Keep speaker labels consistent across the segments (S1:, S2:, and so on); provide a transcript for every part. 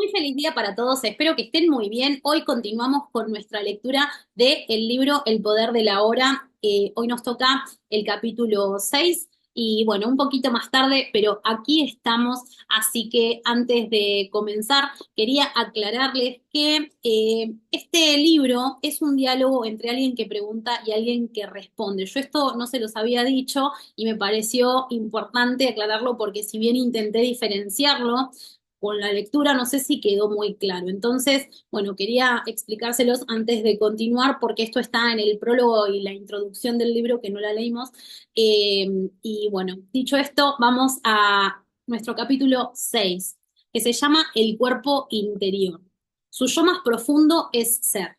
S1: Muy feliz día para todos, espero que estén muy bien. Hoy continuamos con nuestra lectura del libro El poder de la hora. Hoy nos toca el capítulo 6 y bueno, un poquito más tarde, pero aquí estamos. Así que antes de comenzar, quería aclararles que este libro es un diálogo entre alguien que pregunta y alguien que responde. Yo esto no se los había dicho y me pareció importante aclararlo porque si bien intenté diferenciarlo, con la lectura no sé si quedó muy claro. Entonces, bueno, quería explicárselos antes de continuar porque esto está en el prólogo y la introducción del libro que no la leímos. Y bueno, dicho esto, vamos a nuestro capítulo 6 que se llama El cuerpo interior. Su yo más profundo es ser.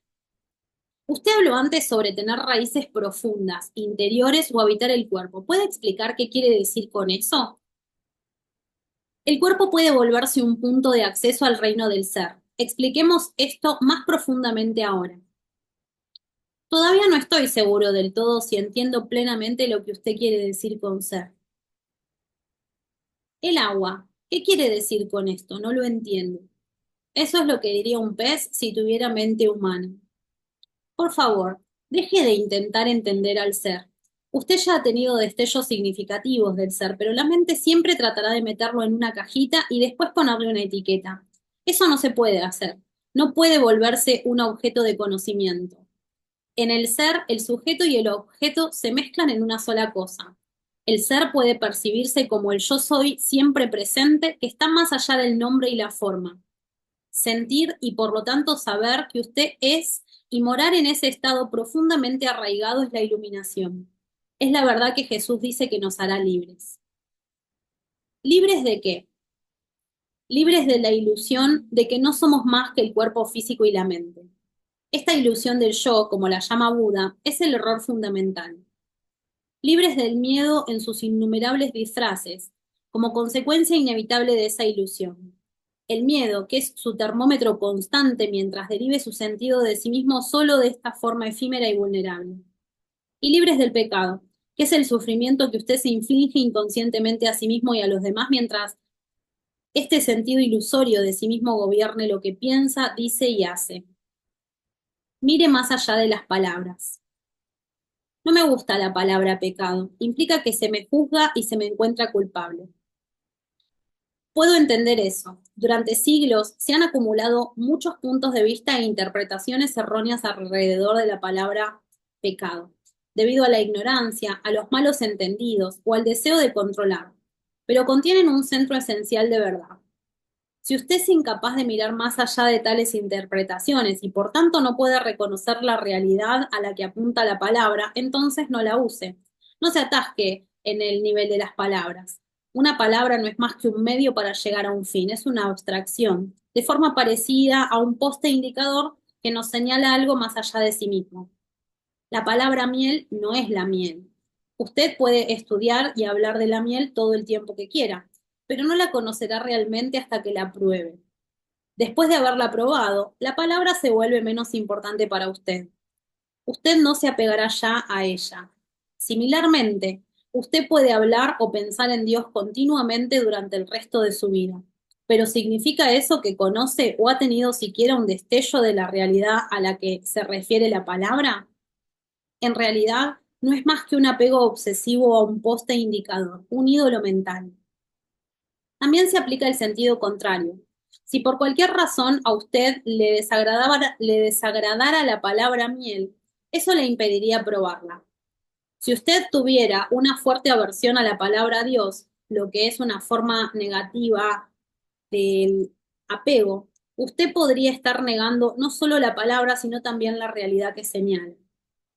S1: Usted habló antes sobre tener raíces profundas, interiores o habitar el cuerpo. ¿Puede explicar qué quiere decir con eso? El cuerpo puede volverse un punto de acceso al reino del ser. Expliquemos esto más profundamente ahora. Todavía no estoy seguro del todo si entiendo plenamente lo que usted quiere decir con ser. El agua. ¿Qué quiere decir con esto? No lo entiendo. Eso es lo que diría un pez si tuviera mente humana. Por favor, deje de intentar entender al ser. Usted ya ha tenido destellos significativos del ser, pero la mente siempre tratará de meterlo en una cajita y después ponerle una etiqueta. Eso no se puede hacer. No puede volverse un objeto de conocimiento. En el ser, el sujeto y el objeto se mezclan en una sola cosa. El ser puede percibirse como el yo soy siempre presente, que está más allá del nombre y la forma. Sentir y por lo tanto saber que usted es y morar en ese estado profundamente arraigado es la iluminación. Es la verdad que Jesús dice que nos hará libres. ¿Libres de qué? Libres de la ilusión de que no somos más que el cuerpo físico y la mente. Esta ilusión del yo, como la llama Buda, es el error fundamental. Libres del miedo en sus innumerables disfraces, como consecuencia inevitable de esa ilusión. El miedo, que es su termómetro constante mientras derive su sentido de sí mismo solo de esta forma efímera y vulnerable. Y libres del pecado, que es el sufrimiento que usted se inflige inconscientemente a sí mismo y a los demás mientras este sentido ilusorio de sí mismo gobierne lo que piensa, dice y hace. Mire más allá de las palabras. No me gusta la palabra pecado, implica que se me juzga y se me encuentra culpable. Puedo entender eso. Durante siglos se han acumulado muchos puntos de vista e interpretaciones erróneas alrededor de la palabra pecado, debido a la ignorancia, a los malos entendidos o al deseo de controlar, pero contienen un centro esencial de verdad. Si usted es incapaz de mirar más allá de tales interpretaciones y por tanto no puede reconocer la realidad a la que apunta la palabra, entonces no la use. No se atasque en el nivel de las palabras. Una palabra no es más que un medio para llegar a un fin, es una abstracción, de forma parecida a un poste indicador que nos señala algo más allá de sí mismo. La palabra miel no es la miel. Usted puede estudiar y hablar de la miel todo el tiempo que quiera, pero no la conocerá realmente hasta que la pruebe. Después de haberla probado, la palabra se vuelve menos importante para usted. Usted no se apegará ya a ella. Similarmente, usted puede hablar o pensar en Dios continuamente durante el resto de su vida. Pero ¿significa eso que conoce o ha tenido siquiera un destello de la realidad a la que se refiere la palabra? En realidad, no es más que un apego obsesivo a un poste indicador, un ídolo mental. También se aplica el sentido contrario. Si por cualquier razón a usted le desagradara la palabra miel, eso le impediría probarla. Si usted tuviera una fuerte aversión a la palabra Dios, lo que es una forma negativa del apego, usted podría estar negando no solo la palabra, sino también la realidad que señala.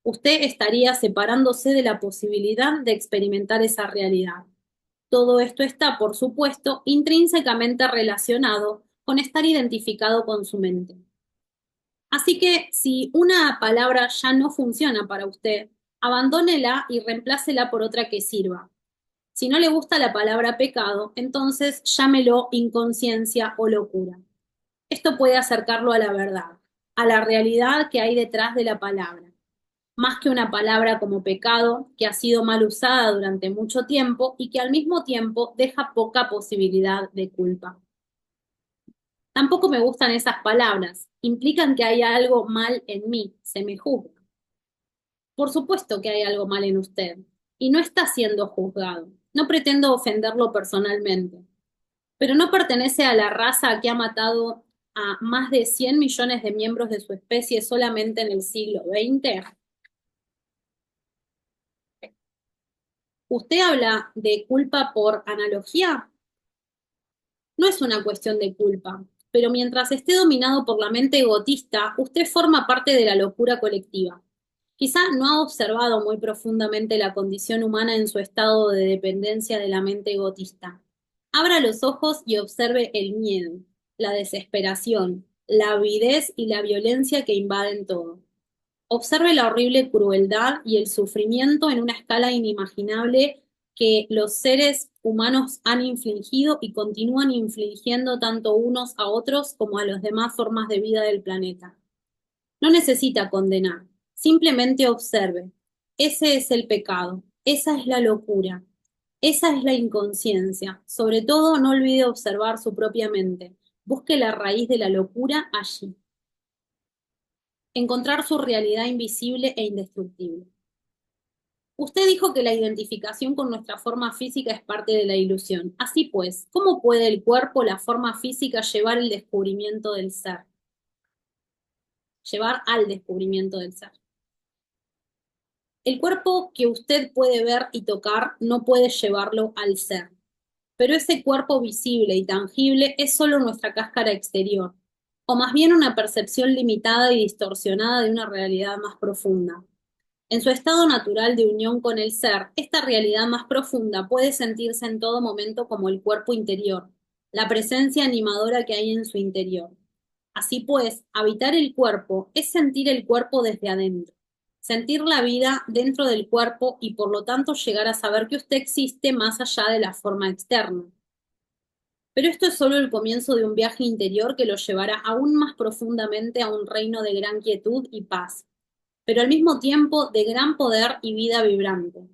S1: Usted estaría separándose de la posibilidad de experimentar esa realidad. Todo esto está, por supuesto, intrínsecamente relacionado con estar identificado con su mente. Así que si una palabra ya no funciona para usted, abandónela y reemplácela por otra que sirva. Si no le gusta la palabra pecado, entonces llámelo inconsciencia o locura. Esto puede acercarlo a la verdad, a la realidad que hay detrás de la palabra, más que una palabra como pecado que ha sido mal usada durante mucho tiempo y que al mismo tiempo deja poca posibilidad de culpa. Tampoco me gustan esas palabras. Implican que hay algo mal en mí, se me juzga. Por supuesto que hay algo mal en usted, y no está siendo juzgado. No pretendo ofenderlo personalmente, pero no pertenece a la raza que ha matado a más de 100 millones de miembros de su especie solamente en el siglo XX. ¿Usted habla de culpa por analogía? No es una cuestión de culpa, pero mientras esté dominado por la mente egotista, usted forma parte de la locura colectiva. Quizá no ha observado muy profundamente la condición humana en su estado de dependencia de la mente egotista. Abra los ojos y observe el miedo, la desesperación, la avidez y la violencia que invaden todo. Observe la horrible crueldad y el sufrimiento en una escala inimaginable que los seres humanos han infligido y continúan infligiendo tanto unos a otros como a las demás formas de vida del planeta. No necesita condenar, simplemente observe. Ese es el pecado, esa es la locura, esa es la inconsciencia. Sobre todo, no olvide observar su propia mente. Busque la raíz de la locura allí. Encontrar su realidad invisible e indestructible. Usted dijo que la identificación con nuestra forma física es parte de la ilusión. Así pues, ¿cómo puede el cuerpo, la forma física, llevar el descubrimiento del ser? Llevar al descubrimiento del ser. El cuerpo que usted puede ver y tocar no puede llevarlo al ser, pero ese cuerpo visible y tangible es solo nuestra cáscara exterior, o más bien una percepción limitada y distorsionada de una realidad más profunda. En su estado natural de unión con el ser, esta realidad más profunda puede sentirse en todo momento como el cuerpo interior, la presencia animadora que hay en su interior. Así pues, habitar el cuerpo es sentir el cuerpo desde adentro, sentir la vida dentro del cuerpo y por lo tanto llegar a saber que usted existe más allá de la forma externa. Pero esto es solo el comienzo de un viaje interior que lo llevará aún más profundamente a un reino de gran quietud y paz, pero al mismo tiempo de gran poder y vida vibrante.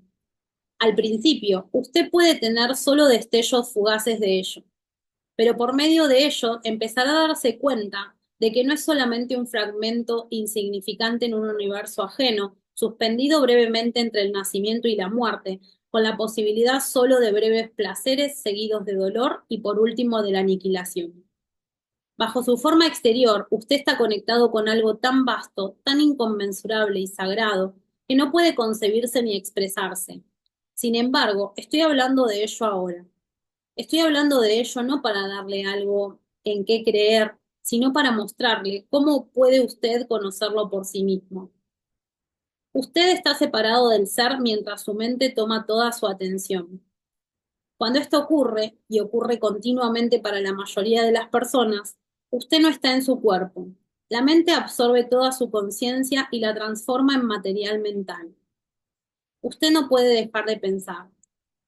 S1: Al principio, usted puede tener solo destellos fugaces de ello, pero por medio de ello empezará a darse cuenta de que no es solamente un fragmento insignificante en un universo ajeno, suspendido brevemente entre el nacimiento y la muerte, con la posibilidad solo de breves placeres seguidos de dolor y por último de la aniquilación. Bajo su forma exterior, usted está conectado con algo tan vasto, tan inconmensurable y sagrado, que no puede concebirse ni expresarse. Sin embargo, estoy hablando de ello ahora. Estoy hablando de ello no para darle algo en qué creer, sino para mostrarle cómo puede usted conocerlo por sí mismo. Usted está separado del ser mientras su mente toma toda su atención. Cuando esto ocurre, y ocurre continuamente para la mayoría de las personas, usted no está en su cuerpo. La mente absorbe toda su conciencia y la transforma en material mental. Usted no puede dejar de pensar.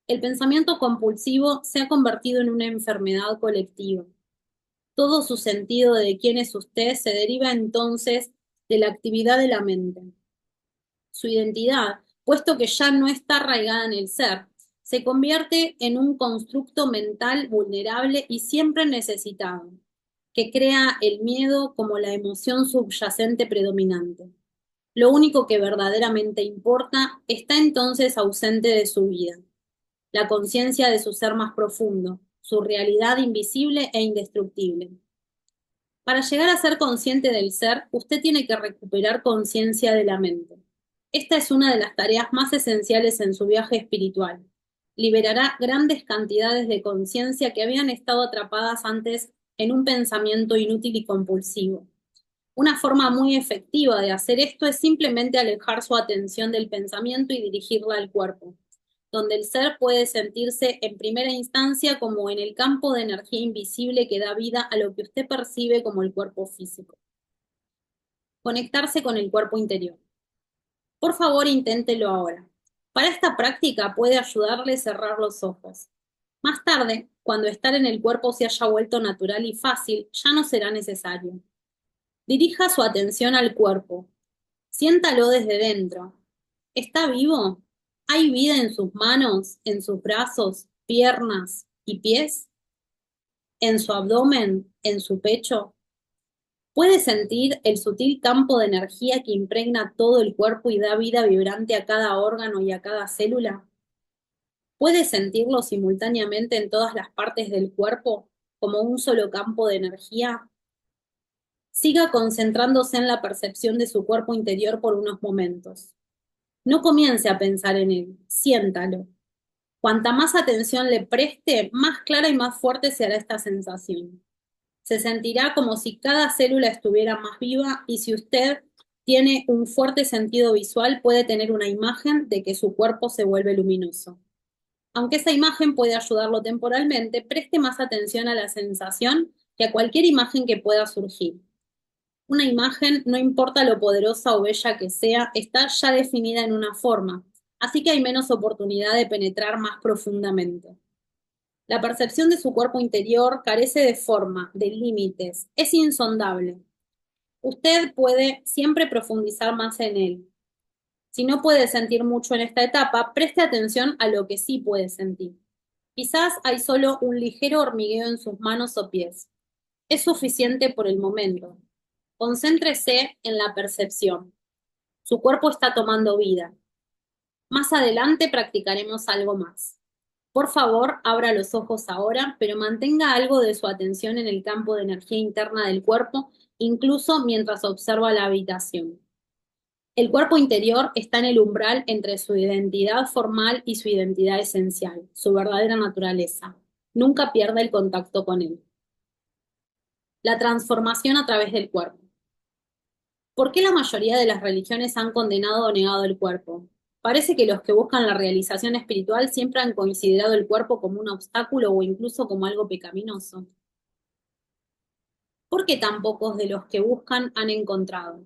S1: El pensamiento compulsivo se ha convertido en una enfermedad colectiva. Todo su sentido de quién es usted se deriva entonces de la actividad de la mente. Su identidad, puesto que ya no está arraigada en el ser, se convierte en un constructo mental vulnerable y siempre necesitado, que crea el miedo como la emoción subyacente predominante. Lo único que verdaderamente importa está entonces ausente de su vida, la conciencia de su ser más profundo, su realidad invisible e indestructible. Para llegar a ser consciente del ser, usted tiene que recuperar conciencia de la mente. Esta es una de las tareas más esenciales en su viaje espiritual. Liberará grandes cantidades de conciencia que habían estado atrapadas antes en un pensamiento inútil y compulsivo. Una forma muy efectiva de hacer esto es simplemente alejar su atención del pensamiento y dirigirla al cuerpo, donde el ser puede sentirse en primera instancia como en el campo de energía invisible que da vida a lo que usted percibe como el cuerpo físico. Conectarse con el cuerpo interior. Por favor, inténtelo ahora. Para esta práctica puede ayudarle a cerrar los ojos. Más tarde, cuando estar en el cuerpo se haya vuelto natural y fácil, ya no será necesario. Dirija su atención al cuerpo. Siéntalo desde dentro. ¿Está vivo? ¿Hay vida en sus manos, en sus brazos, piernas y pies? en su abdomen, en su pecho. ¿Puede sentir el sutil campo de energía que impregna todo el cuerpo y da vida vibrante a cada órgano y a cada célula? ¿Puede sentirlo simultáneamente en todas las partes del cuerpo, como un solo campo de energía? Siga concentrándose en la percepción de su cuerpo interior por unos momentos. No comience a pensar en él, siéntalo. Cuanta más atención le preste, más clara y más fuerte se hará esta sensación. Se sentirá como si cada célula estuviera más viva y si usted tiene un fuerte sentido visual, puede tener una imagen de que su cuerpo se vuelve luminoso. Aunque esa imagen puede ayudarlo temporalmente, preste más atención a la sensación que a cualquier imagen que pueda surgir. Una imagen, no importa lo poderosa o bella que sea, está ya definida en una forma, así que hay menos oportunidad de penetrar más profundamente. La percepción de su cuerpo interior carece de forma, de límites, es insondable. Usted puede siempre profundizar más en él. Si no puede sentir mucho en esta etapa, preste atención a lo que sí puede sentir. Quizás hay solo un ligero hormigueo en sus manos o pies. Es suficiente por el momento. Concéntrese en la percepción. Su cuerpo está tomando vida. Más adelante practicaremos algo más. Por favor, abra los ojos ahora, pero mantenga algo de su atención en el campo de energía interna del cuerpo, incluso mientras observa la habitación. El cuerpo interior está en el umbral entre su identidad formal y su identidad esencial, su verdadera naturaleza. Nunca pierda el contacto con él. La transformación a través del cuerpo. ¿Por qué la mayoría de las religiones han condenado o negado el cuerpo? Parece que los que buscan la realización espiritual siempre han considerado el cuerpo como un obstáculo o incluso como algo pecaminoso. ¿Por qué tan pocos de los que buscan han encontrado?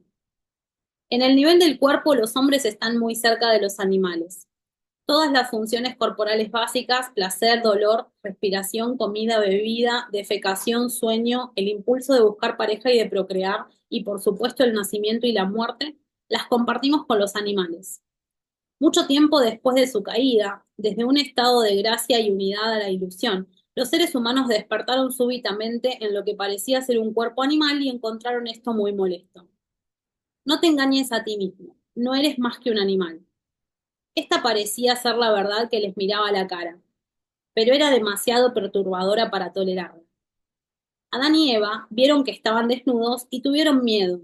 S1: En el nivel del cuerpo, los hombres están muy cerca de los animales. Todas las funciones corporales básicas, placer, dolor, respiración, comida, bebida, defecación, sueño, el impulso de buscar pareja y de procrear, y por supuesto el nacimiento y la muerte, las compartimos con los animales. Mucho tiempo después de su caída, desde un estado de gracia y unidad a la ilusión, los seres humanos despertaron súbitamente en lo que parecía ser un cuerpo animal y encontraron esto muy molesto. No te engañes a ti mismo, no eres más que un animal. Esta parecía ser la verdad que les miraba a la cara, pero era demasiado perturbadora para tolerarla. Adán y Eva vieron que estaban desnudos y tuvieron miedo.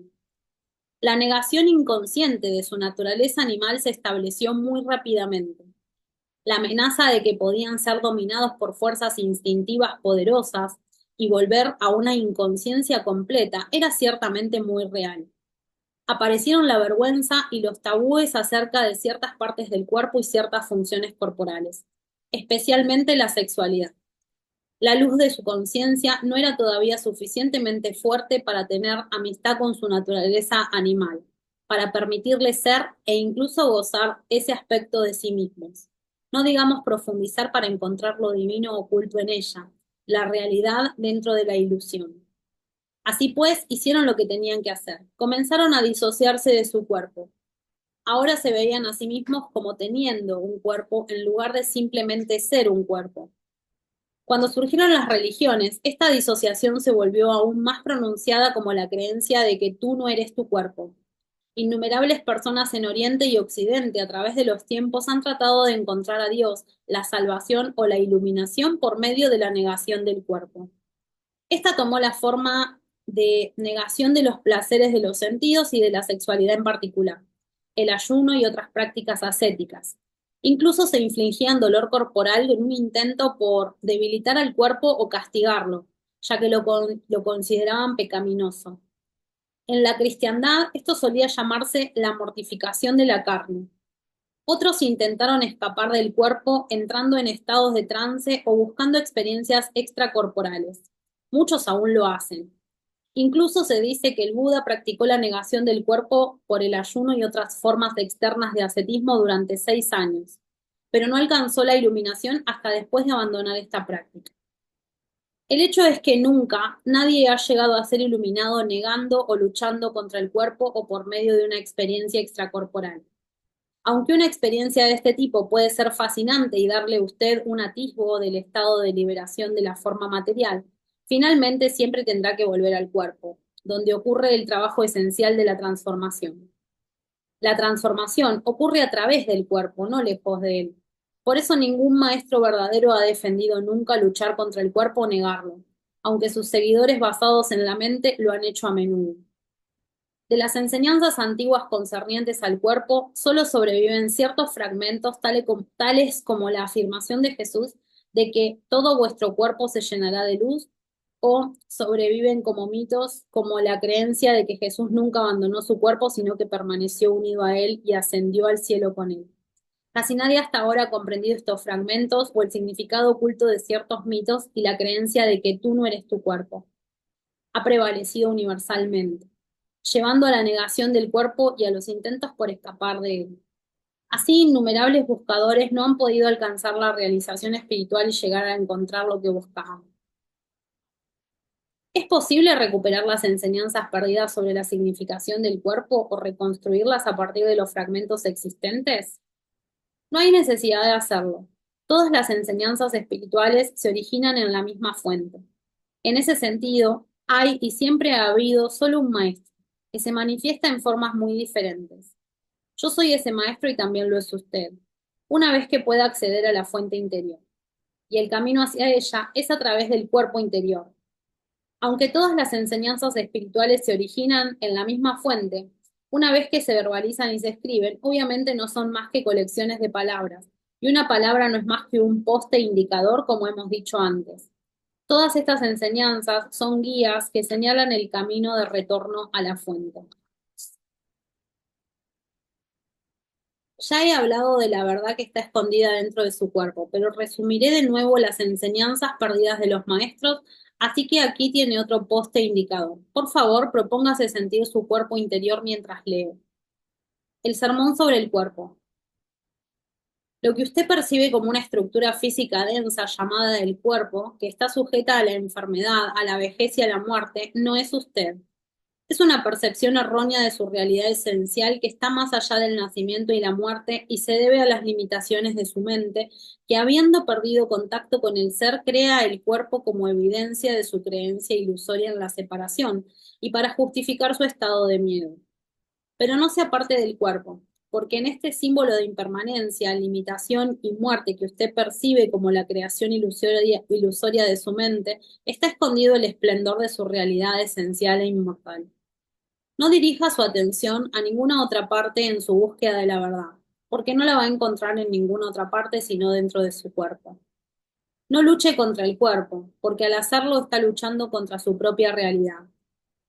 S1: La negación inconsciente de su naturaleza animal se estableció muy rápidamente. La amenaza de que podían ser dominados por fuerzas instintivas poderosas y volver a una inconsciencia completa era ciertamente muy real. Aparecieron la vergüenza y los tabúes acerca de ciertas partes del cuerpo y ciertas funciones corporales, especialmente la sexualidad. La luz de su conciencia no era todavía suficientemente fuerte para tener amistad con su naturaleza animal, para permitirle ser e incluso gozar ese aspecto de sí mismos. No digamos profundizar para encontrar lo divino oculto en ella, la realidad dentro de la ilusión. Así pues, hicieron lo que tenían que hacer. Comenzaron a disociarse de su cuerpo. Ahora se veían a sí mismos como teniendo un cuerpo en lugar de simplemente ser un cuerpo. Cuando surgieron las religiones, esta disociación se volvió aún más pronunciada como la creencia de que tú no eres tu cuerpo. Innumerables personas en Oriente y Occidente a través de los tiempos han tratado de encontrar a Dios, la salvación o la iluminación por medio de la negación del cuerpo. Esta tomó la forma de negación de los placeres de los sentidos y de la sexualidad en particular, el ayuno y otras prácticas ascéticas. Incluso se infligían dolor corporal en un intento por debilitar al cuerpo o castigarlo, ya que lo consideraban pecaminoso. En la cristiandad esto solía llamarse la mortificación de la carne. Otros intentaron escapar del cuerpo entrando en estados de trance o buscando experiencias extracorporales. Muchos aún lo hacen. Incluso se dice que el Buda practicó la negación del cuerpo por el ayuno y otras formas externas de ascetismo durante 6 años, pero no alcanzó la iluminación hasta después de abandonar esta práctica. El hecho es que nunca nadie ha llegado a ser iluminado negando o luchando contra el cuerpo o por medio de una experiencia extracorporal. Aunque una experiencia de este tipo puede ser fascinante y darle a usted un atisbo del estado de liberación de la forma material, Finalmente, siempre tendrá que volver al cuerpo, donde ocurre el trabajo esencial de la transformación. La transformación ocurre a través del cuerpo, no lejos de él. Por eso ningún maestro verdadero ha defendido nunca luchar contra el cuerpo o negarlo, aunque sus seguidores basados en la mente lo han hecho a menudo. De las enseñanzas antiguas concernientes al cuerpo, solo sobreviven ciertos fragmentos tales como la afirmación de Jesús de que todo vuestro cuerpo se llenará de luz, o sobreviven como mitos como la creencia de que Jesús nunca abandonó su cuerpo, sino que permaneció unido a él y ascendió al cielo con él. Casi nadie hasta ahora ha comprendido estos fragmentos o el significado oculto de ciertos mitos y la creencia de que tú no eres tu cuerpo ha prevalecido universalmente, llevando a la negación del cuerpo y a los intentos por escapar de él. Así, innumerables buscadores no han podido alcanzar la realización espiritual y llegar a encontrar lo que buscaban. ¿Es posible recuperar las enseñanzas perdidas sobre la significación del cuerpo o reconstruirlas a partir de los fragmentos existentes? No hay necesidad de hacerlo. Todas las enseñanzas espirituales se originan en la misma fuente. En ese sentido, hay y siempre ha habido solo un maestro, que se manifiesta en formas muy diferentes. Yo soy ese maestro y también lo es usted, una vez que pueda acceder a la fuente interior. Y el camino hacia ella es a través del cuerpo interior. Aunque todas las enseñanzas espirituales se originan en la misma fuente, una vez que se verbalizan y se escriben, obviamente no son más que colecciones de palabras, y una palabra no es más que un poste indicador, como hemos dicho antes. Todas estas enseñanzas son guías que señalan el camino de retorno a la fuente. Ya he hablado de la verdad que está escondida dentro de su cuerpo, pero resumiré de nuevo las enseñanzas perdidas de los maestros, así que aquí tiene otro poste indicador. Por favor, propóngase sentir su cuerpo interior mientras leo. El sermón sobre el cuerpo. Lo que usted percibe como una estructura física densa llamada el cuerpo, que está sujeta a la enfermedad, a la vejez y a la muerte, no es usted. Es una percepción errónea de su realidad esencial que está más allá del nacimiento y la muerte y se debe a las limitaciones de su mente, que habiendo perdido contacto con el ser, crea el cuerpo como evidencia de su creencia ilusoria en la separación y para justificar su estado de miedo. Pero no se aparte del cuerpo, porque en este símbolo de impermanencia, limitación y muerte que usted percibe como la creación ilusoria de su mente, está escondido el esplendor de su realidad esencial e inmortal. No dirija su atención a ninguna otra parte en su búsqueda de la verdad, porque no la va a encontrar en ninguna otra parte sino dentro de su cuerpo. No luche contra el cuerpo, porque al hacerlo está luchando contra su propia realidad.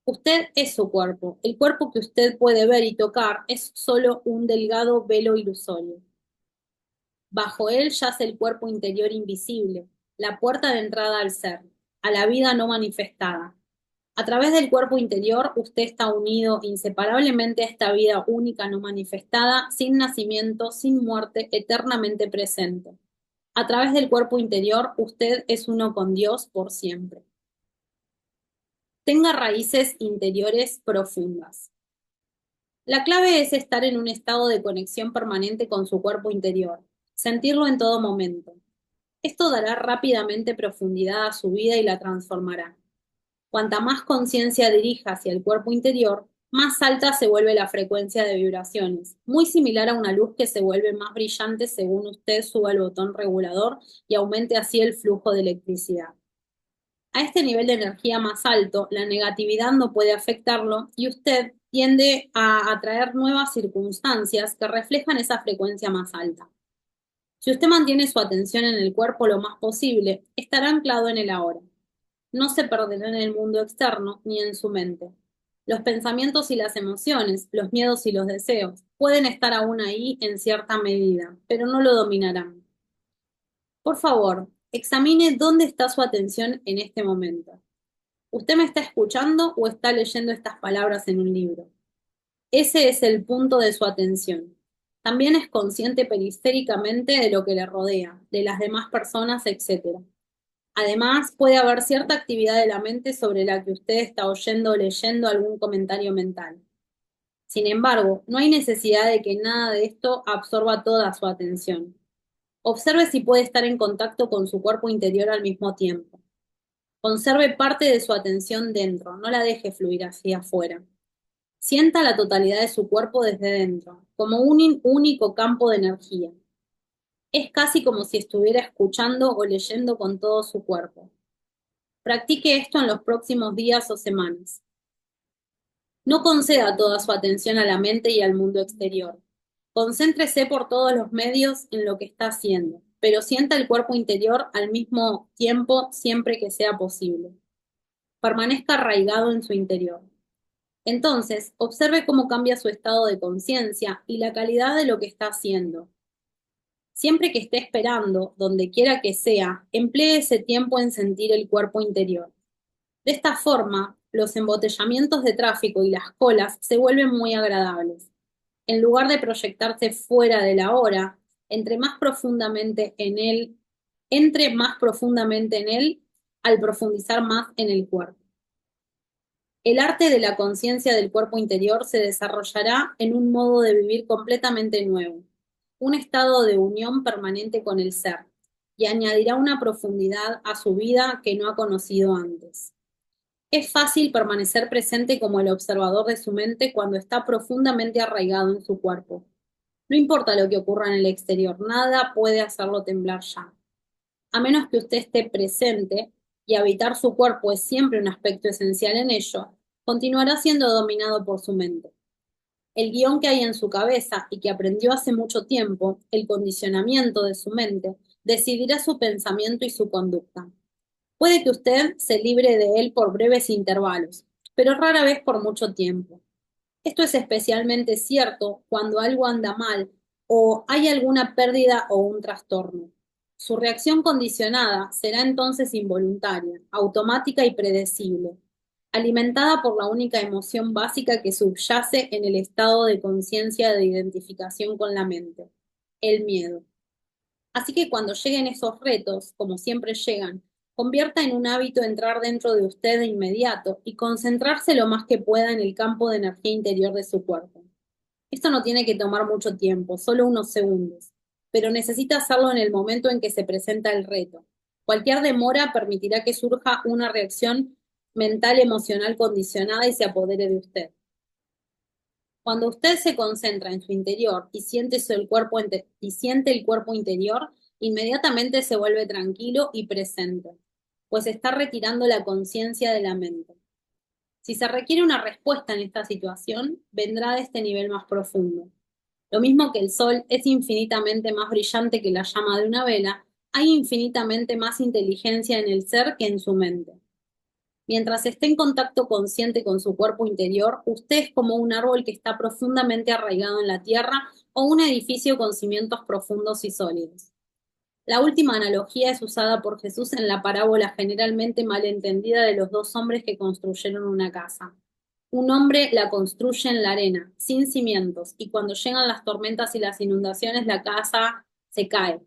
S1: Usted es su cuerpo. El cuerpo que usted puede ver y tocar es solo un delgado velo ilusorio. Bajo él yace el cuerpo interior invisible, la puerta de entrada al ser, a la vida no manifestada. A través del cuerpo interior, usted está unido inseparablemente a esta vida única no manifestada, sin nacimiento, sin muerte, eternamente presente. A través del cuerpo interior, usted es uno con Dios por siempre. Tenga raíces interiores profundas. La clave es estar en un estado de conexión permanente con su cuerpo interior, sentirlo en todo momento. Esto dará rápidamente profundidad a su vida y la transformará. Cuanta más conciencia dirija hacia el cuerpo interior, más alta se vuelve la frecuencia de vibraciones, muy similar a una luz que se vuelve más brillante según usted suba el botón regulador y aumente así el flujo de electricidad. A este nivel de energía más alto, la negatividad no puede afectarlo y usted tiende a atraer nuevas circunstancias que reflejan esa frecuencia más alta. Si usted mantiene su atención en el cuerpo lo más posible, estará anclado en el ahora. No se perderá en el mundo externo ni en su mente. Los pensamientos y las emociones, los miedos y los deseos, pueden estar aún ahí en cierta medida, pero no lo dominarán. Por favor, examine dónde está su atención en este momento. ¿Usted me está escuchando o está leyendo estas palabras en un libro? Ese es el punto de su atención. También es consciente periféricamente de lo que le rodea, de las demás personas, etc. Además, puede haber cierta actividad de la mente sobre la que usted está oyendo o leyendo algún comentario mental. Sin embargo, no hay necesidad de que nada de esto absorba toda su atención. Observe si puede estar en contacto con su cuerpo interior al mismo tiempo. Conserve parte de su atención dentro, no la deje fluir hacia afuera. Sienta la totalidad de su cuerpo desde dentro, como un único campo de energía. Es casi como si estuviera escuchando o leyendo con todo su cuerpo. Practique esto en los próximos días o semanas. No conceda toda su atención a la mente y al mundo exterior. Concéntrese por todos los medios en lo que está haciendo, pero sienta el cuerpo interior al mismo tiempo siempre que sea posible. Permanezca arraigado en su interior. Entonces, observe cómo cambia su estado de conciencia y la calidad de lo que está haciendo. Siempre que esté esperando, donde quiera que sea, emplee ese tiempo en sentir el cuerpo interior. De esta forma, los embotellamientos de tráfico y las colas se vuelven muy agradables. En lugar de proyectarse fuera de la hora, entre más profundamente en él al profundizar más en el cuerpo. El arte de la conciencia del cuerpo interior se desarrollará en un modo de vivir completamente nuevo, un estado de unión permanente con el ser, y añadirá una profundidad a su vida que no ha conocido antes. Es fácil permanecer presente como el observador de su mente cuando está profundamente arraigado en su cuerpo. No importa lo que ocurra en el exterior, nada puede hacerlo temblar ya. A menos que usted esté presente, y habitar su cuerpo es siempre un aspecto esencial en ello, continuará siendo dominado por su mente. El guión que hay en su cabeza y que aprendió hace mucho tiempo, el condicionamiento de su mente, decidirá su pensamiento y su conducta. Puede que usted se libre de él por breves intervalos, pero rara vez por mucho tiempo. Esto es especialmente cierto cuando algo anda mal o hay alguna pérdida o un trastorno. Su reacción condicionada será entonces involuntaria, automática y predecible, alimentada por la única emoción básica que subyace en el estado de conciencia de identificación con la mente, el miedo. Así que cuando lleguen esos retos, como siempre llegan, convierta en un hábito entrar dentro de usted de inmediato y concentrarse lo más que pueda en el campo de energía interior de su cuerpo. Esto no tiene que tomar mucho tiempo, solo unos segundos, pero necesita hacerlo en el momento en que se presenta el reto. Cualquier demora permitirá que surja una reacción mental emocional condicionada y se apodere de usted. Cuando usted se concentra en su interior y siente el cuerpo interior, inmediatamente se vuelve tranquilo y presente, pues está retirando la conciencia de la mente. Si se requiere una respuesta en esta situación, vendrá de este nivel más profundo. Lo mismo que el sol es infinitamente más brillante que la llama de una vela, hay infinitamente más inteligencia en el ser que en su mente. Mientras esté en contacto consciente con su cuerpo interior, usted es como un árbol que está profundamente arraigado en la tierra o un edificio con cimientos profundos y sólidos. La última analogía es usada por Jesús en la parábola generalmente malentendida de los dos hombres que construyeron una casa. Un hombre la construye en la arena, sin cimientos, y cuando llegan las tormentas y las inundaciones, la casa se cae.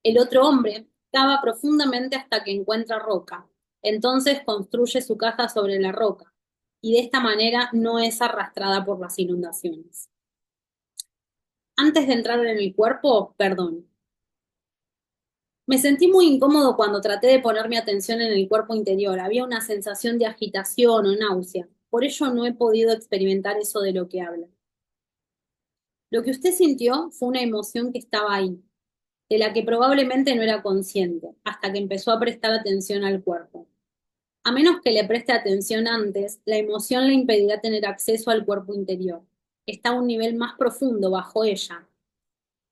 S1: El otro hombre cava profundamente hasta que encuentra roca. Entonces construye su casa sobre la roca, y de esta manera no es arrastrada por las inundaciones. Antes de entrar en el cuerpo, perdón. Me sentí muy incómodo cuando traté de poner mi atención en el cuerpo interior. Había una sensación de agitación o náusea. Por ello no he podido experimentar eso de lo que habla. Lo que usted sintió fue una emoción que estaba ahí, de la que probablemente no era consciente, hasta que empezó a prestar atención al cuerpo. A menos que le preste atención antes, la emoción le impedirá tener acceso al cuerpo interior. Está a un nivel más profundo bajo ella.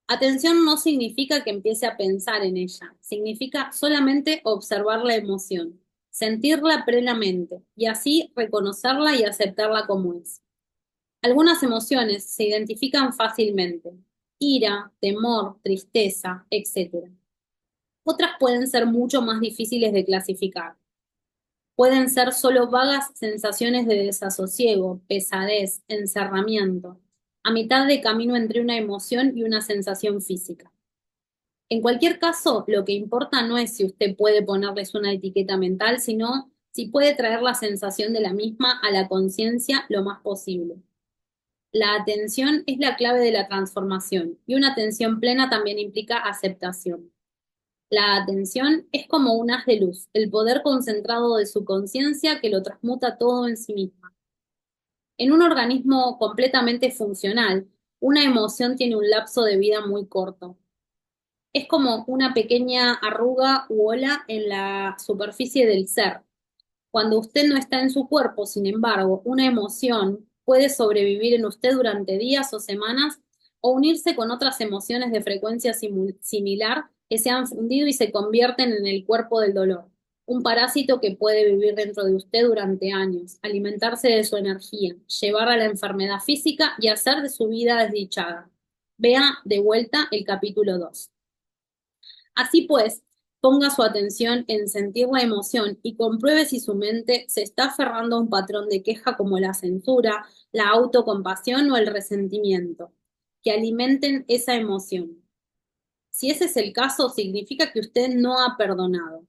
S1: Atención no significa que empiece a pensar en ella, significa solamente observar la emoción, sentirla plenamente y así reconocerla y aceptarla como es. Algunas emociones se identifican fácilmente: ira, temor, tristeza, etc. Otras pueden ser mucho más difíciles de clasificar. Pueden ser solo vagas sensaciones de desasosiego, pesadez, encerramiento, a mitad de camino entre una emoción y una sensación física. En cualquier caso, lo que importa no es si usted puede ponerles una etiqueta mental, sino si puede traer la sensación de la misma a la conciencia lo más posible. La atención es la clave de la transformación, y una atención plena también implica aceptación. La atención es como un haz de luz, el poder concentrado de su conciencia que lo transmuta todo en sí misma. En un organismo completamente funcional, una emoción tiene un lapso de vida muy corto. Es como una pequeña arruga u ola en la superficie del ser. Cuando usted no está en su cuerpo, sin embargo, una emoción puede sobrevivir en usted durante días o semanas o unirse con otras emociones de frecuencia similar que se han fundido y se convierten en el cuerpo del dolor. Un parásito que puede vivir dentro de usted durante años, alimentarse de su energía, llevar a la enfermedad física y hacer de su vida desdichada. Vea de vuelta el capítulo 2. Así pues, ponga su atención en sentir la emoción y compruebe si su mente se está aferrando a un patrón de queja como la censura, la autocompasión o el resentimiento, que alimenten esa emoción. Si ese es el caso, significa que usted no ha perdonado.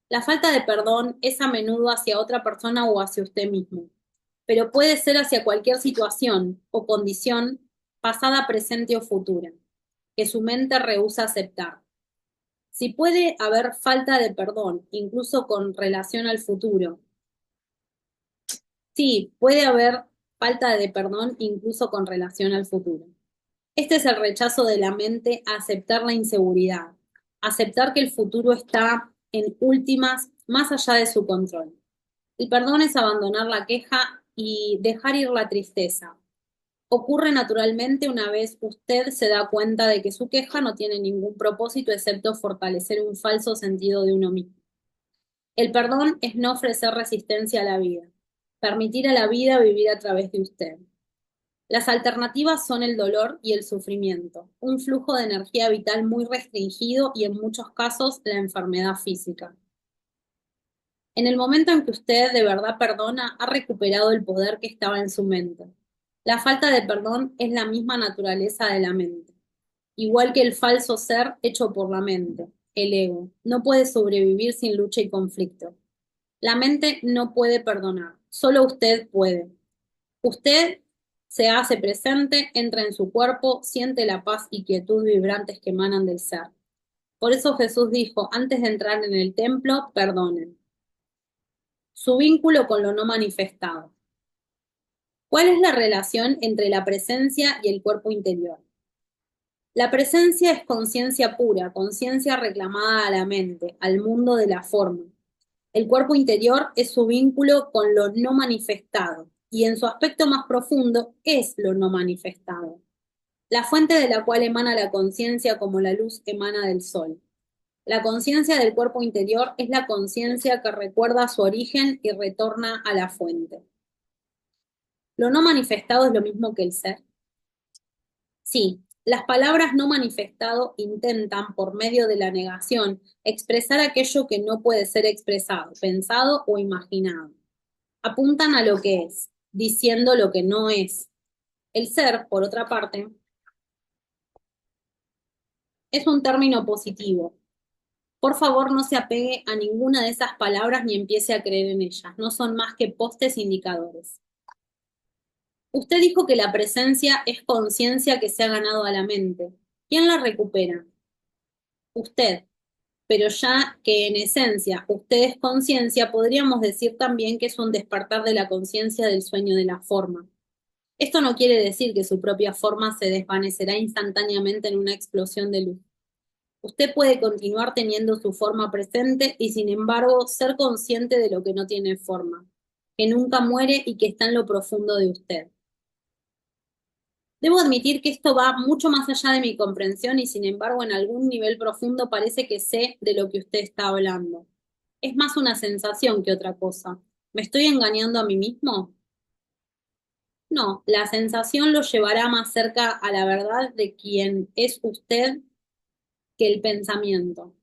S1: La falta de perdón es a menudo hacia otra persona o hacia usted mismo, pero puede ser hacia cualquier situación o condición, pasada, presente o futura, que su mente rehúsa aceptar. Si puede haber falta de perdón, incluso con relación al futuro. Sí, puede haber falta de perdón incluso con relación al futuro. Este es el rechazo de la mente a aceptar la inseguridad, aceptar que el futuro está en últimas más allá de su control. El perdón es abandonar la queja y dejar ir la tristeza. Ocurre naturalmente una vez usted se da cuenta de que su queja no tiene ningún propósito excepto fortalecer un falso sentido de uno mismo. El perdón es no ofrecer resistencia a la vida, permitir a la vida vivir a través de usted. Las alternativas son el dolor y el sufrimiento, un flujo de energía vital muy restringido y en muchos casos la enfermedad física. En el momento en que usted de verdad perdona, ha recuperado el poder que estaba en su mente. La falta de perdón es la misma naturaleza de la mente, igual que el falso ser hecho por la mente, el ego. No puede sobrevivir sin lucha y conflicto. La mente no puede perdonar, solo usted puede. Usted se hace presente, entra en su cuerpo, siente la paz y quietud vibrantes que emanan del ser. Por eso Jesús dijo, antes de entrar en el templo, perdonen. Su vínculo con lo no manifestado. ¿Cuál es la relación entre la presencia y el cuerpo interior? La presencia es conciencia pura, conciencia reclamada a la mente, al mundo de la forma. El cuerpo interior es su vínculo con lo no manifestado y en su aspecto más profundo es lo no manifestado, la fuente de la cual emana la conciencia como la luz emana del sol. La conciencia del cuerpo interior es la conciencia que recuerda su origen y retorna a la fuente. ¿Lo no manifestado es lo mismo que el ser? Sí, las palabras no manifestado intentan, por medio de la negación, expresar aquello que no puede ser expresado, pensado o imaginado. Apuntan a lo que es, diciendo lo que no es. El ser, por otra parte, es un término positivo. Por favor, no se apegue a ninguna de esas palabras ni empiece a creer en ellas. No son más que postes indicadores. Usted dijo que la presencia es conciencia que se ha ganado a la mente. ¿Quién la recupera? Usted. Pero ya que en esencia usted es conciencia, podríamos decir también que es un despertar de la conciencia del sueño de la forma. Esto no quiere decir que su propia forma se desvanecerá instantáneamente en una explosión de luz. Usted puede continuar teniendo su forma presente y sin embargo ser consciente de lo que no tiene forma, que nunca muere y que está en lo profundo de usted. Debo admitir que esto va mucho más allá de mi comprensión y sin embargo en algún nivel profundo parece que sé de lo que usted está hablando. Es más una sensación que otra cosa. ¿Me estoy engañando a mí mismo? No, la sensación lo llevará más cerca a la verdad de quién es usted que el pensamiento.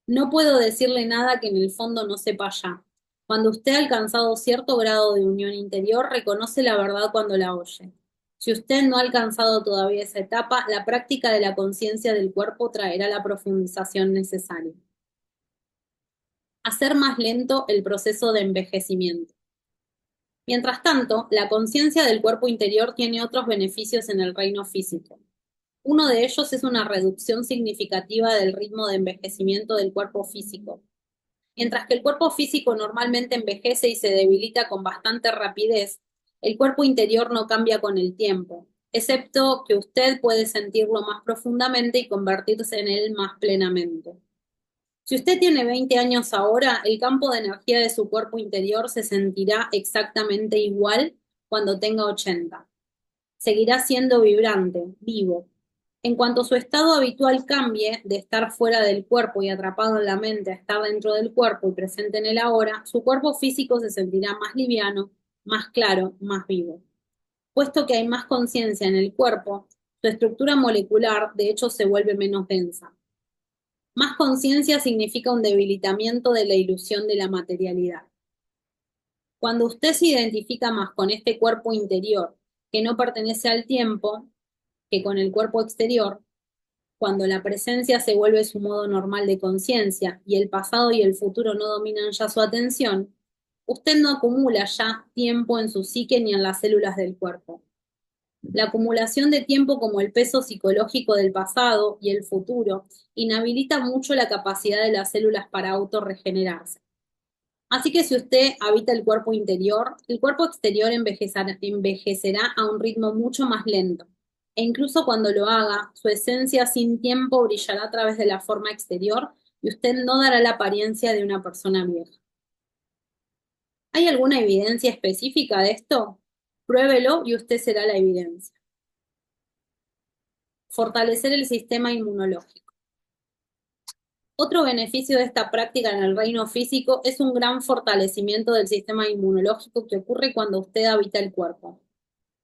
S1: No puedo decirle nada que en el fondo no sepa ya. Cuando usted ha alcanzado cierto grado de unión interior, reconoce la verdad cuando la oye. Si usted no ha alcanzado todavía esa etapa, la práctica de la conciencia del cuerpo traerá la profundización necesaria. Hacer más lento el proceso de envejecimiento. Mientras tanto, la conciencia del cuerpo interior tiene otros beneficios en el reino físico. Uno de ellos es una reducción significativa del ritmo de envejecimiento del cuerpo físico. Mientras que el cuerpo físico normalmente envejece y se debilita con bastante rapidez, el cuerpo interior no cambia con el tiempo, excepto que usted puede sentirlo más profundamente y convertirse en él más plenamente. Si usted tiene 20 años ahora, el campo de energía de su cuerpo interior se sentirá exactamente igual cuando tenga 80. Seguirá siendo vibrante, vivo. En cuanto su estado habitual cambie de estar fuera del cuerpo y atrapado en la mente a estar dentro del cuerpo y presente en el ahora, su cuerpo físico se sentirá más liviano, más claro, más vivo. Puesto que hay más conciencia en el cuerpo, su estructura molecular de hecho se vuelve menos densa. Más conciencia significa un debilitamiento de la ilusión de la materialidad. Cuando usted se identifica más con este cuerpo interior que no pertenece al tiempo que con el cuerpo exterior, cuando la presencia se vuelve su modo normal de conciencia y el pasado y el futuro no dominan ya su atención, usted no acumula ya tiempo en su psique ni en las células del cuerpo. La acumulación de tiempo como el peso psicológico del pasado y el futuro inhabilita mucho la capacidad de las células para autorregenerarse. Así que si usted habita el cuerpo interior, el cuerpo exterior envejecerá a un ritmo mucho más lento. E incluso cuando lo haga, su esencia sin tiempo brillará a través de la forma exterior y usted no dará la apariencia de una persona vieja. ¿Hay alguna evidencia específica de esto? Pruébelo y usted será la evidencia. Fortalecer el sistema inmunológico. Otro beneficio de esta práctica en el reino físico es un gran fortalecimiento del sistema inmunológico que ocurre cuando usted habita el cuerpo.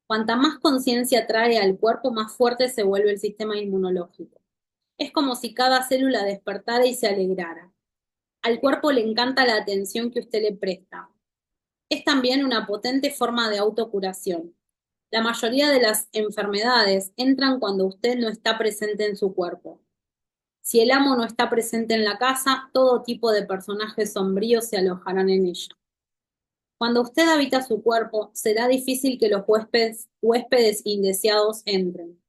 S1: Cuanta más conciencia trae al cuerpo, más fuerte se vuelve el sistema inmunológico. Es como si cada célula despertara y se alegrara. Al cuerpo le encanta la atención que usted le presta. Es también una potente forma de autocuración. La mayoría de las enfermedades entran cuando usted no está presente en su cuerpo. Si el amo no está presente en la casa, todo tipo de personajes sombríos se alojarán en ella. Cuando usted habita su cuerpo, será difícil que los huéspedes indeseados entren.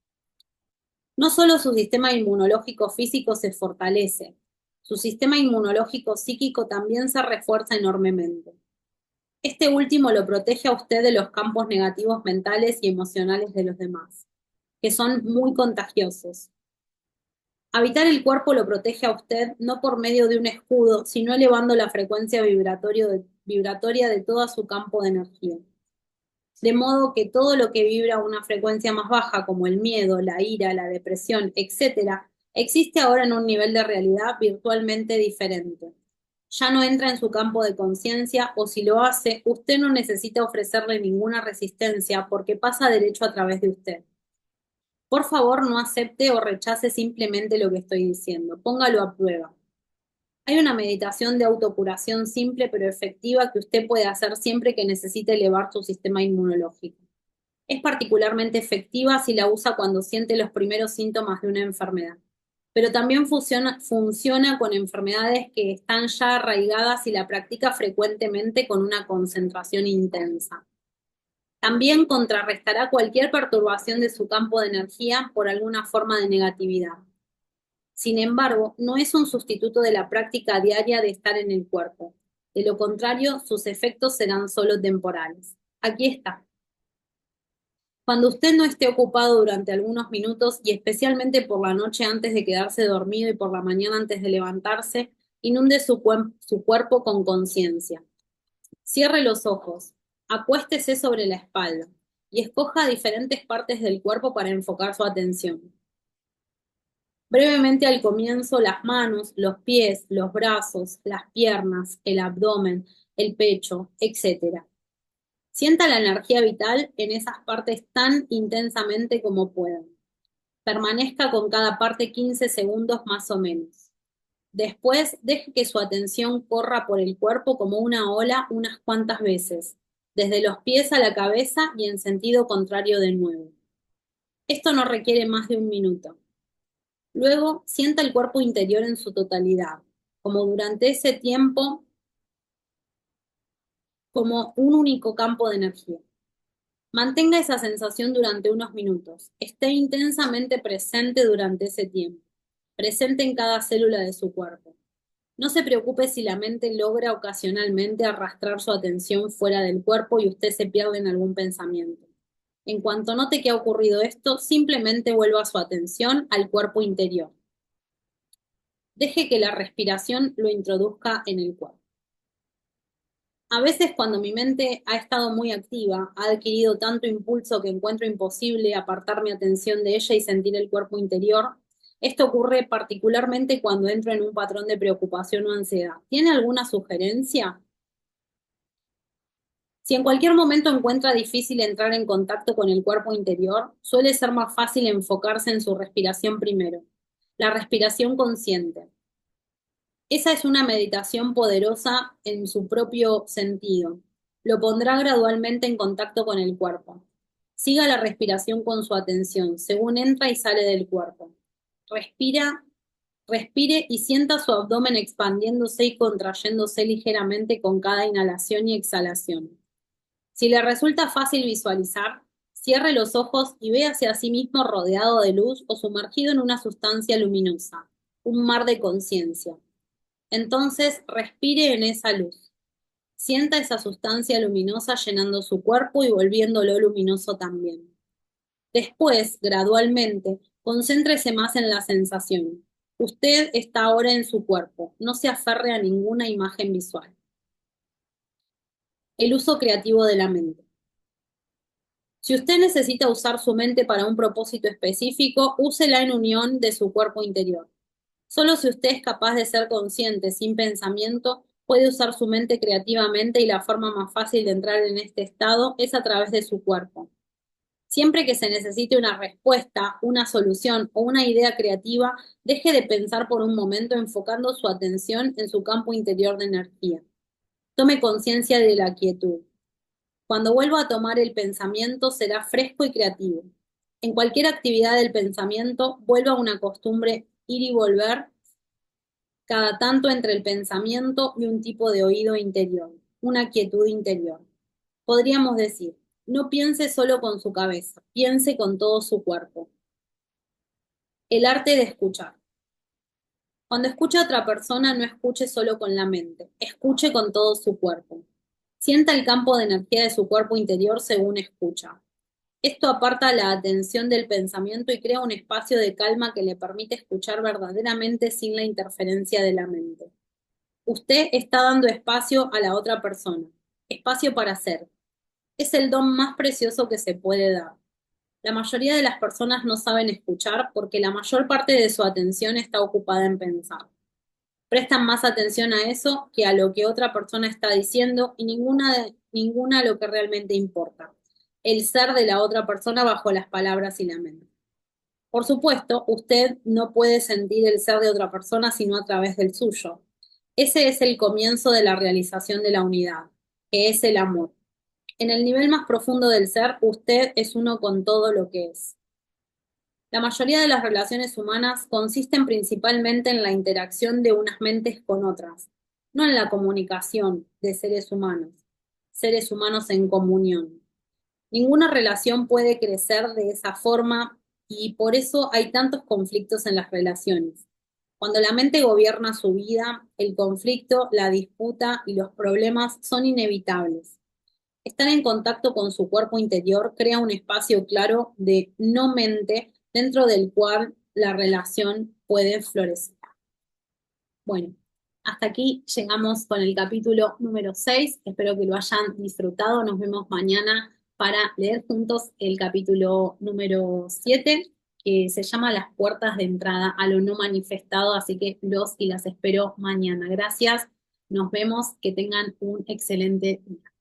S1: No solo su sistema inmunológico físico se fortalece, su sistema inmunológico psíquico también se refuerza enormemente. Este último lo protege a usted de los campos negativos mentales y emocionales de los demás, que son muy contagiosos. Habitar el cuerpo lo protege a usted no por medio de un escudo, sino elevando la frecuencia vibratoria de todo su campo de energía. De modo que todo lo que vibra a una frecuencia más baja, como el miedo, la ira, la depresión, etc., existe ahora en un nivel de realidad virtualmente diferente. Ya no entra en su campo de conciencia o si lo hace, usted no necesita ofrecerle ninguna resistencia porque pasa derecho a través de usted. Por favor, no acepte o rechace simplemente lo que estoy diciendo. Póngalo a prueba. Hay una meditación de autocuración simple pero efectiva que usted puede hacer siempre que necesite elevar su sistema inmunológico. Es particularmente efectiva si la usa cuando siente los primeros síntomas de una enfermedad, pero también funciona con enfermedades que están ya arraigadas y la practica frecuentemente con una concentración intensa. También contrarrestará cualquier perturbación de su campo de energía por alguna forma de negatividad. Sin embargo, no es un sustituto de la práctica diaria de estar en el cuerpo. De lo contrario, sus efectos serán solo temporales. Aquí está. Cuando usted no esté ocupado durante algunos minutos y especialmente por la noche antes de quedarse dormido y por la mañana antes de levantarse, inunde su cuerpo con conciencia. Cierre los ojos, acuéstese sobre la espalda y escoja diferentes partes del cuerpo para enfocar su atención. Brevemente al comienzo, las manos, los pies, los brazos, las piernas, el abdomen, el pecho, etc. Sienta la energía vital en esas partes tan intensamente como puedan. Permanezca con cada parte 15 segundos más o menos. Después, deje que su atención corra por el cuerpo como una ola unas cuantas veces, desde los pies a la cabeza y en sentido contrario de nuevo. Esto no requiere más de un minuto. Luego, sienta el cuerpo interior en su totalidad, como durante ese tiempo, como un único campo de energía. Mantenga esa sensación durante unos minutos. Esté intensamente presente durante ese tiempo, presente en cada célula de su cuerpo. No se preocupe si la mente logra ocasionalmente arrastrar su atención fuera del cuerpo y usted se pierde en algún pensamiento. En cuanto note que ha ocurrido esto, simplemente vuelva su atención al cuerpo interior. Deje que la respiración lo introduzca en el cuerpo. A veces cuando mi mente ha estado muy activa, ha adquirido tanto impulso que encuentro imposible apartar mi atención de ella y sentir el cuerpo interior. Esto ocurre particularmente cuando entro en un patrón de preocupación o ansiedad. ¿Tiene alguna sugerencia? Si en cualquier momento encuentra difícil entrar en contacto con el cuerpo interior, suele ser más fácil enfocarse en su respiración primero. La respiración consciente. Esa es una meditación poderosa en su propio sentido. Lo pondrá gradualmente en contacto con el cuerpo. Siga la respiración con su atención, según entra y sale del cuerpo. Respira, respire y sienta su abdomen expandiéndose y contrayéndose ligeramente con cada inhalación y exhalación. Si le resulta fácil visualizar, cierre los ojos y véase a sí mismo rodeado de luz o sumergido en una sustancia luminosa, un mar de conciencia. Entonces respire en esa luz. Sienta esa sustancia luminosa llenando su cuerpo y volviéndolo luminoso también. Después, gradualmente, concéntrese más en la sensación. Usted está ahora en su cuerpo. No se aferre a ninguna imagen visual. El uso creativo de la mente. Si usted necesita usar su mente para un propósito específico, úsela en unión de su cuerpo interior. Solo si usted es capaz de ser consciente sin pensamiento, puede usar su mente creativamente y la forma más fácil de entrar en este estado es a través de su cuerpo. Siempre que se necesite una respuesta, una solución o una idea creativa, deje de pensar por un momento enfocando su atención en su campo interior de energía. Tome conciencia de la quietud. Cuando vuelva a tomar el pensamiento será fresco y creativo. En cualquier actividad del pensamiento, vuelva a una costumbre ir y volver cada tanto entre el pensamiento y un tipo de oído interior, una quietud interior. Podríamos decir, no piense solo con su cabeza, piense con todo su cuerpo. El arte de escuchar. Cuando escuche a otra persona, no escuche solo con la mente, escuche con todo su cuerpo. Sienta el campo de energía de su cuerpo interior según escucha. Esto aparta la atención del pensamiento y crea un espacio de calma que le permite escuchar verdaderamente sin la interferencia de la mente. Usted está dando espacio a la otra persona, espacio para ser. Es el don más precioso que se puede dar. La mayoría de las personas no saben escuchar porque la mayor parte de su atención está ocupada en pensar. Prestan más atención a eso que a lo que otra persona está diciendo y ninguna a lo que realmente importa, el ser de la otra persona bajo las palabras y la mente. Por supuesto, usted no puede sentir el ser de otra persona sino a través del suyo. Ese es el comienzo de la realización de la unidad, que es el amor. En el nivel más profundo del ser, usted es uno con todo lo que es. La mayoría de las relaciones humanas consisten principalmente en la interacción de unas mentes con otras, no en la comunicación de seres humanos en comunión. Ninguna relación puede crecer de esa forma y por eso hay tantos conflictos en las relaciones. Cuando la mente gobierna su vida, el conflicto, la disputa y los problemas son inevitables. Estar en contacto con su cuerpo interior crea un espacio claro de no mente dentro del cual la relación puede florecer. Bueno, hasta aquí llegamos con el capítulo número 6. Espero que lo hayan disfrutado. Nos vemos mañana para leer juntos el capítulo número 7, que se llama Las puertas de entrada a lo no manifestado. Así que los y las espero mañana. Gracias. Nos vemos. Que tengan un excelente día.